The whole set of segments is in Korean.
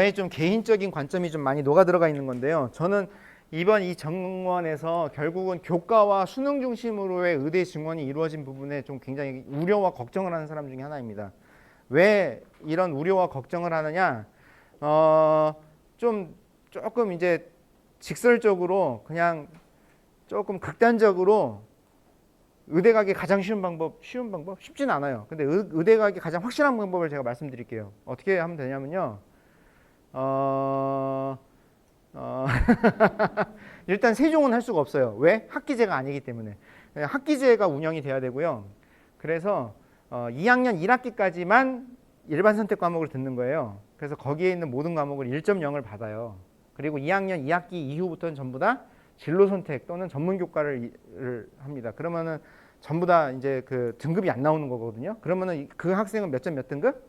저의 좀 개인적인 관점이 좀 많이 녹아 들어가 있는 건데요. 저는 이번 이 정원에서 결국은 교과와 수능 중심으로의 의대 증원이 이루어진 부분에 좀 굉장히 우려와 걱정을 하는 사람 중에 하나입니다. 왜 이런 우려와 걱정을 하느냐? 좀 조금 이제 직설적으로 그냥 조금 극단적으로 의대 가기 가장 쉬운 방법, 쉽지는 않아요. 근데 의대 가기 가장 확실한 방법을 제가 말씀드릴게요. 어떻게 하면 되냐면요. 일단 세종은 할 수가 없어요. 왜? 학기제가 아니기 때문에. 학기제가 운영이 돼야 되고요. 그래서 2학년 1학기까지만 일반 선택 과목을 듣는 거예요. 그래서 거기에 있는 모든 과목을 1.0을 받아요. 그리고 2학년 2학기 이후부터는 전부 다 진로 선택 또는 전문 교과를 합니다. 그러면은 전부 다 이제 그 등급이 안 나오는 거거든요. 그러면은 그 학생은 몇 점 몇 등급?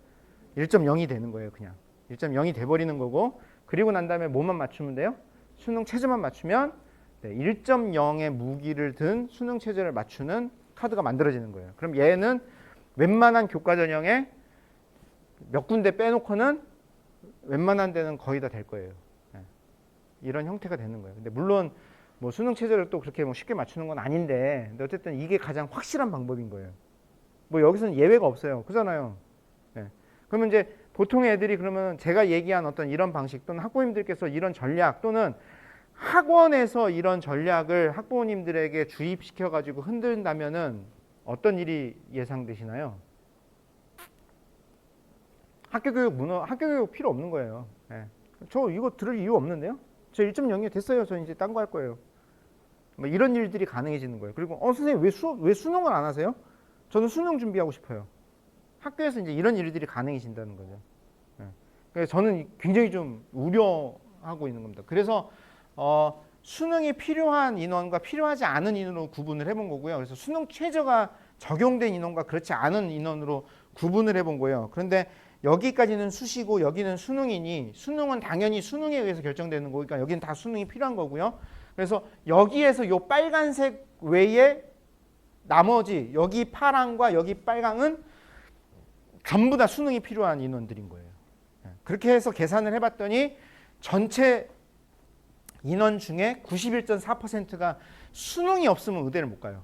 1.0이 되는 거예요, 그냥. 1.0이 돼 버리는 거고, 그리고 난 다음에 뭐만 맞추면 돼요? 수능 최저만 맞추면 1.0의 무기를 든 수능 최저를 맞추는 카드가 만들어지는 거예요. 그럼 얘는 웬만한 교과 전형에 몇 군데 빼놓고는 웬만한 데는 거의 다 될 거예요. 이런 형태가 되는 거예요. 근데 물론 뭐 수능 최저를 또 그렇게 뭐 쉽게 맞추는 건 아닌데, 근데 어쨌든 이게 가장 확실한 방법인 거예요. 뭐 여기서는 예외가 없어요. 그잖아요. 네. 그러면 이제 보통 애들이 그러면 제가 얘기한 어떤 이런 방식 또는 학부모님들께서 이런 전략 또는 학원에서 이런 전략을 학부모님들에게 주입시켜 가지고 흔든다면은 어떤 일이 예상되시나요? 학교 교육 필요 없는 거예요. 네. 저 이거 들을 이유 없는데요? 저 1.0이 됐어요. 저 이제 딴 거 할 거예요. 뭐 이런 일들이 가능해지는 거예요. 그리고 선생님 왜 수능을 안 하세요? 저는 수능 준비하고 싶어요. 학교에서 이제 이런 일들이 가능해진다는 거죠. 네. 그래서 저는 굉장히 좀 우려하고 있는 겁니다. 그래서 수능이 필요한 인원과 필요하지 않은 인원으로 구분을 해본 거고요. 그래서 수능 최저가 적용된 인원과 그렇지 않은 인원으로 구분을 해본 거예요. 그런데 여기까지는 수시고 여기는 수능이니 수능은 당연히 수능에 의해서 결정되는 거니까 여기는 다 수능이 필요한 거고요. 그래서 여기에서 요 빨간색 외에 나머지 여기 파랑과 여기 빨강은 전부 다 수능이 필요한 인원들인 거예요. 그렇게 해서 계산을 해봤더니 전체 인원 중에 91.4%가 수능이 없으면 의대를 못 가요.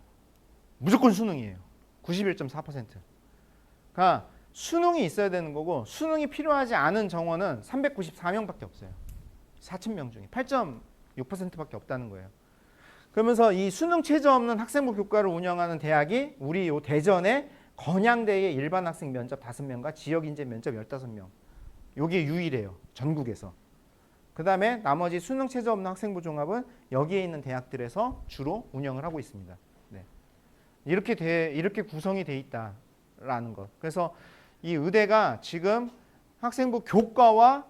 무조건 수능이에요. 91.4%가 수능이 있어야 되는 거고, 수능이 필요하지 않은 정원은 394명밖에 없어요. 4,000명 중에 8.6%밖에 없다는 거예요. 그러면서 이 수능 최저 없는 학생부 교과를 운영하는 대학이 우리 요 대전에 건양대의 일반 학생 면접 5명과 지역 인재 면접 15명. 요게 유일해요. 전국에서. 그 다음에 나머지 수능 최저 없는 학생부 종합은 여기에 있는 대학들에서 주로 운영을 하고 있습니다. 네. 이렇게 구성이 돼 있다라는 것. 그래서 이 의대가 지금 학생부 교과와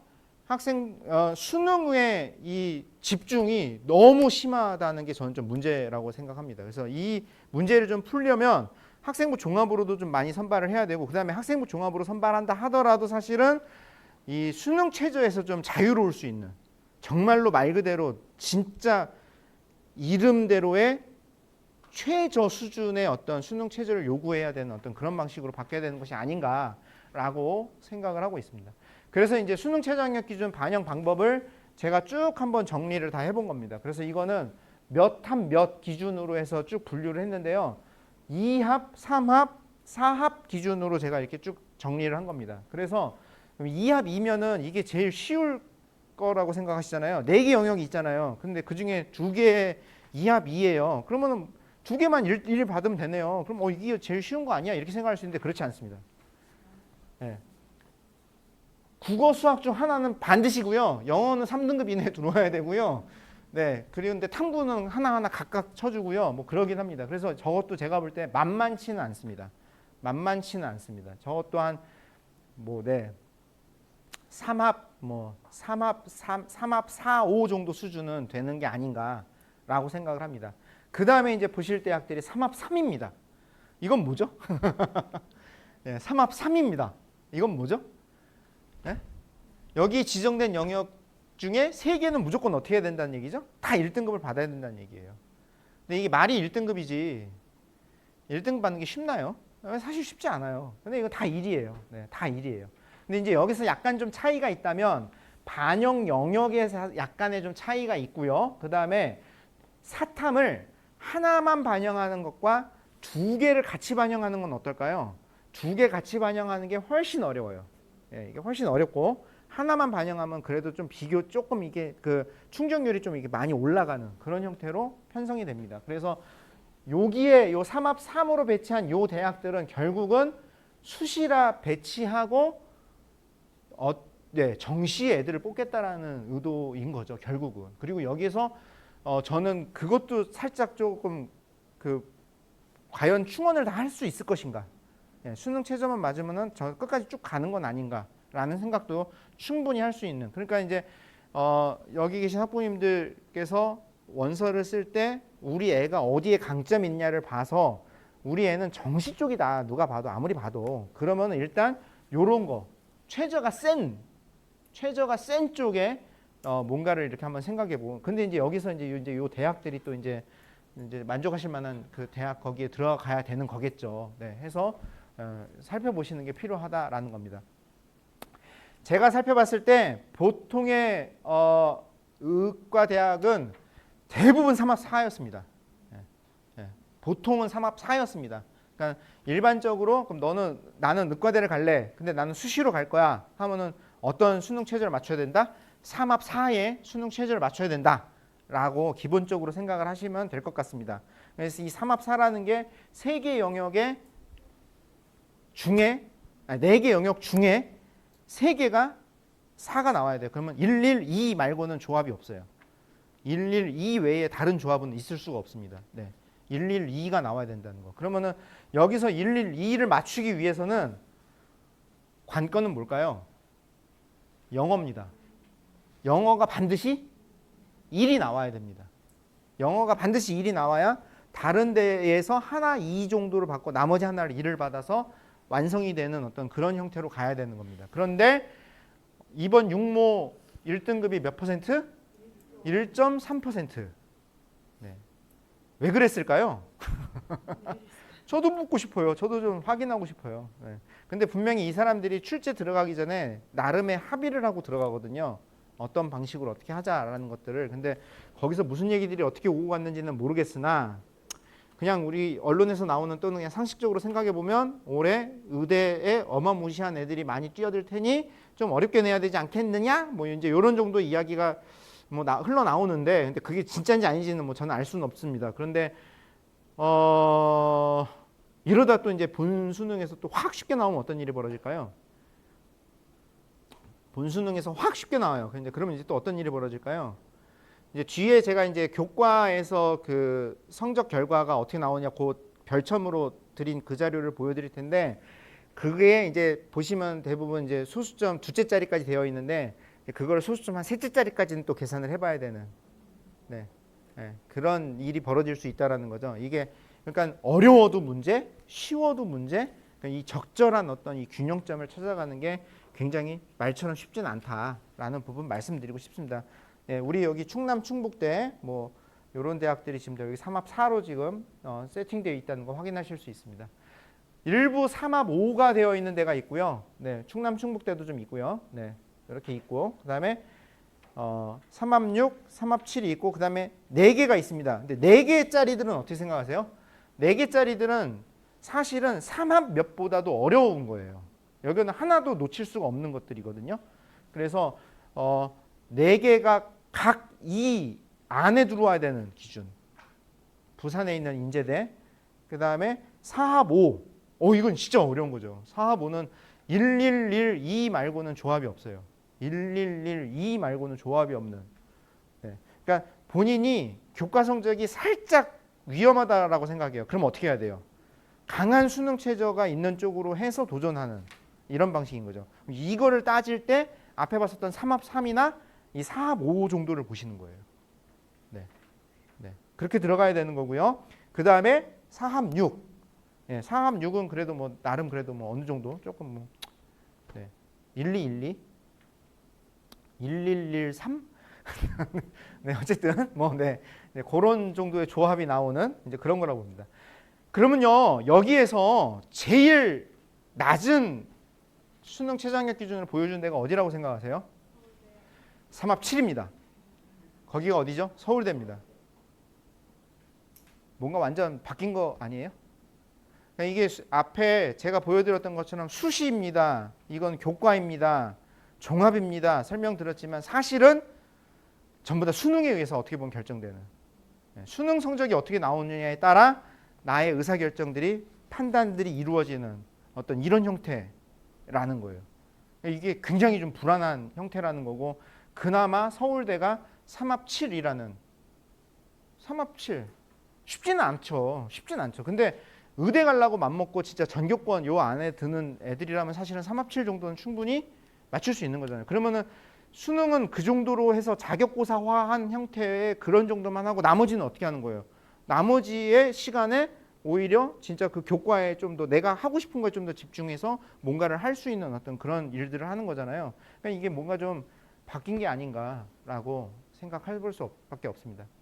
수능의 이 집중이 너무 심하다는 게 저는 좀 문제라고 생각합니다. 그래서 이 문제를 좀 풀려면 학생부 종합으로도 좀 많이 선발을 해야 되고, 그 다음에 학생부 종합으로 선발한다 하더라도 사실은 이 수능 최저에서 좀 자유로울 수 있는, 정말로 말 그대로 진짜 이름대로의 최저 수준의 어떤 수능 최저를 요구해야 되는 어떤 그런 방식으로 바뀌어야 되는 것이 아닌가라고 생각을 하고 있습니다. 그래서 이제 수능 최저 학력 기준 반영 방법을 제가 쭉 한번 정리를 다 해본 겁니다. 그래서 이거는 몇 기준으로 해서 쭉 분류를 했는데요. 2합, 3합, 4합 기준으로 제가 이렇게 쭉 정리를 한 겁니다. 그래서 2합 2면은 이게 제일 쉬울 거라고 생각하시잖아요. 4개 영역이 있잖아요. 근데 그 중에 2개 2합 2예요. 그러면은 2개만 1 받으면 되네요. 그럼 이게 제일 쉬운 거 아니야? 이렇게 생각할 수 있는데 그렇지 않습니다. 네. 국어, 수학 중 하나는 반드시고요. 영어는 3등급 이내에 들어와야 되고요. 네. 그런데 탐구는 하나하나 각각 쳐주고요. 뭐 그러긴 합니다. 그래서 저것도 제가 볼 때 만만치는 않습니다. 만만치는 않습니다. 저것 또한 뭐 3합 4, 5 정도 수준은 되는 게 아닌가라고 생각을 합니다. 그 다음에 이제 보실 대학들이 3합 3입니다. 이건 뭐죠? 네, 3합 3입니다. 이건 뭐죠? 네? 여기 지정된 영역 중에 3개는 무조건 어떻게 해야 된다는 얘기죠? 다 1등급을 받아야 된다는 얘기예요. 근데 이게 말이 1등급이지 1등급 받는 게 쉽나요? 사실 쉽지 않아요. 근데 이거 다 1이에요. 네, 다 1이에요. 근데 이제 여기서 약간 좀 차이가 있다면 반영 영역에서 약간의 좀 차이가 있고요. 그 다음에 사탐을 하나만 반영하는 것과 두 개를 같이 반영하는 건 어떨까요? 두 개 같이 반영하는 게 훨씬 어려워요. 예, 이게 훨씬 어렵고 하나만 반영하면 그래도 좀 비교 조금 이게 그 충족률이 좀 이게 많이 올라가는 그런 형태로 편성이 됩니다. 그래서 여기에 요 삼합 3으로 배치한 요 대학들은 결국은 수시라 배치하고 네, 정시에 애들을 뽑겠다라는 의도인 거죠, 결국은. 그리고 여기서 저는 그것도 살짝 조금 그 과연 충원을 다 할 수 있을 것인가? 예, 수능 최저만 맞으면은 저 끝까지 쭉 가는 건 아닌가라는 생각도 충분히 할 수 있는. 그러니까 이제 여기 계신 학부모님들께서 원서를 쓸 때 우리 애가 어디에 강점이 있냐를 봐서 우리 애는 정시 쪽이다 누가 봐도 아무리 봐도 그러면은 일단 요런 거 최저가 센 쪽에 뭔가를 이렇게 한번 생각해 보고. 근데 이제 여기서 이제 요 대학들이 또 이제 만족하실 만한 그 대학 거기에 들어가야 되는 거겠죠. 네, 해서 살펴보시는 게 필요하다라는 겁니다. 제가 살펴봤을 때 보통의 의과 대학은 대부분 삼합 4였습니다. 보통은 삼합 4였습니다. 그러니까 일반적으로 그럼 나는 의과대를 갈래. 근데 나는 수시로 갈 거야. 하면은 어떤 수능 최저를 맞춰야 된다? 삼합 4에 수능 최저를 맞춰야 된다. 라고 기본적으로 생각을 하시면 될 것 같습니다. 그래서 이 삼합 4라는 게 3개 영역의 중에 4개 영역 중에 3개가 4가 나와야 돼요. 그러면 112 말고는 조합이 없어요. 112 외에 다른 조합은 있을 수가 없습니다. 네. 112가 나와야 된다는 거. 그러면은 여기서 112를 맞추기 위해서는 관건은 뭘까요? 영어입니다. 영어가 반드시 1이 나와야 됩니다. 영어가 반드시 1이 나와야 다른 데에서 하나 2 정도를 받고 나머지 하나를 1을 받아서 완성이 되는 어떤 그런 형태로 가야 되는 겁니다. 그런데 이번 육모 1등급이 몇 퍼센트? 1.3%. 네. 왜 그랬을까요? 저도 묻고 싶어요. 저도 좀 확인하고 싶어요. 네. 근데 분명히 이 사람들이 출제 들어가기 전에 나름의 합의를 하고 들어가거든요. 어떤 방식으로 어떻게 하자라는 것들을. 근데 거기서 무슨 얘기들이 어떻게 오고 갔는지는 모르겠으나 그냥 우리 언론에서 나오는 또는 그냥 상식적으로 생각해 보면 올해 의대에 어마무시한 애들이 많이 뛰어들 테니 좀 어렵게 내야 되지 않겠느냐? 뭐 이제 이런 정도 이야기가 뭐 흘러나오는데 근데 그게 진짜인지 아닌지는 뭐 저는 알 수는 없습니다. 그런데 이러다 또 이제 본 수능에서 또 확 쉽게 나오면 어떤 일이 벌어질까요? 본 수능에서 확 쉽게 나와요. 근데 그러면 이제 또 어떤 일이 벌어질까요? 이제 뒤에 제가 이제 교과에서 그 성적 결과가 어떻게 나오냐 그 별첨으로 드린 그 자료를 보여드릴 텐데 그게 이제 보시면 대부분 이제 소수점 두째 자리까지 되어 있는데 그걸 소수점 한 셋째 자리까지는 또 계산을 해봐야 되는 네, 그런 일이 벌어질 수 있다라는 거죠. 이게 그러니까 어려워도 문제, 쉬워도 문제, 그러니까 이 적절한 어떤 이 균형점을 찾아가는 게 굉장히 말처럼 쉽지는 않다라는 부분 말씀드리고 싶습니다. 예, 우리 여기 충남 충북대 뭐 이런 대학들이 지금 여기 삼합 4로 지금 세팅되어 있다는 거 확인하실 수 있습니다. 일부 삼합 5가 되어 있는 데가 있고요. 네, 충남 충북대도 좀 있고요. 네, 이렇게 있고 그다음에 삼합 6, 삼합 7이 있고 그다음에 4개가 있습니다. 근데 4개짜리들은 어떻게 생각하세요? 4개짜리들은 사실은 삼합 몇보다도 어려운 거예요. 여기는 하나도 놓칠 수가 없는 것들이거든요. 그래서 4개가 각 이 안에 들어와야 되는 기준. 부산에 있는 인제대. 그다음에 사합 5. 이건 진짜 어려운 거죠. 사합 5는 1112 말고는 조합이 없어요. 1112 말고는 조합이 없는. 네. 그러니까 본인이 교과 성적이 살짝 위험하다라고 생각해요. 그럼 어떻게 해야 돼요? 강한 수능 최저가 있는 쪽으로 해서 도전하는 이런 방식인 거죠. 이거를 따질 때 앞에 봤었던 삼합 3이나 이 사합 5 정도를 보시는 거예요. 네. 네. 그렇게 들어가야 되는 거고요. 그 다음에 사합 6. 네. 사합 6은 그래도 뭐 나름 그래도 뭐 어느 정도 조금 뭐 네. 1212 1113 네, 어쨌든 뭐 네. 네, 그런 정도의 조합이 나오는 이제 그런 거라고 봅니다. 그러면요 여기에서 제일 낮은 수능 최저학력 기준을 보여준 데가 어디라고 생각하세요? 삼합 7입니다. 거기가 어디죠? 서울대입니다. 뭔가 완전 바뀐 거 아니에요? 그러니까 이게 앞에 제가 보여드렸던 것처럼 수시입니다. 이건 교과입니다. 종합입니다. 설명드렸지만 사실은 전부 다 수능에 의해서 어떻게 보면 결정되는, 수능 성적이 어떻게 나오느냐에 따라 나의 의사결정들이 판단들이 이루어지는 어떤 이런 형태라는 거예요. 이게 굉장히 좀 불안한 형태라는 거고, 그나마 서울대가 삼합 7이라는, 삼합 7 쉽지는 않죠. 쉽지는 않죠. 근데 의대 가려고 맘먹고 진짜 전교권 요 안에 드는 애들이라면 사실은 삼합 7 정도는 충분히 맞출 수 있는 거잖아요. 그러면은 수능은 그 정도로 해서 자격고사화한 형태의 그런 정도만 하고 나머지는 어떻게 하는 거예요? 나머지의 시간에 오히려 진짜 그 교과에 좀 더 내가 하고 싶은 거에 좀 더 집중해서 뭔가를 할 수 있는 어떤 그런 일들을 하는 거잖아요. 그러니까 이게 뭔가 좀 바뀐 게 아닌가라고 생각해 볼 수밖에 없습니다.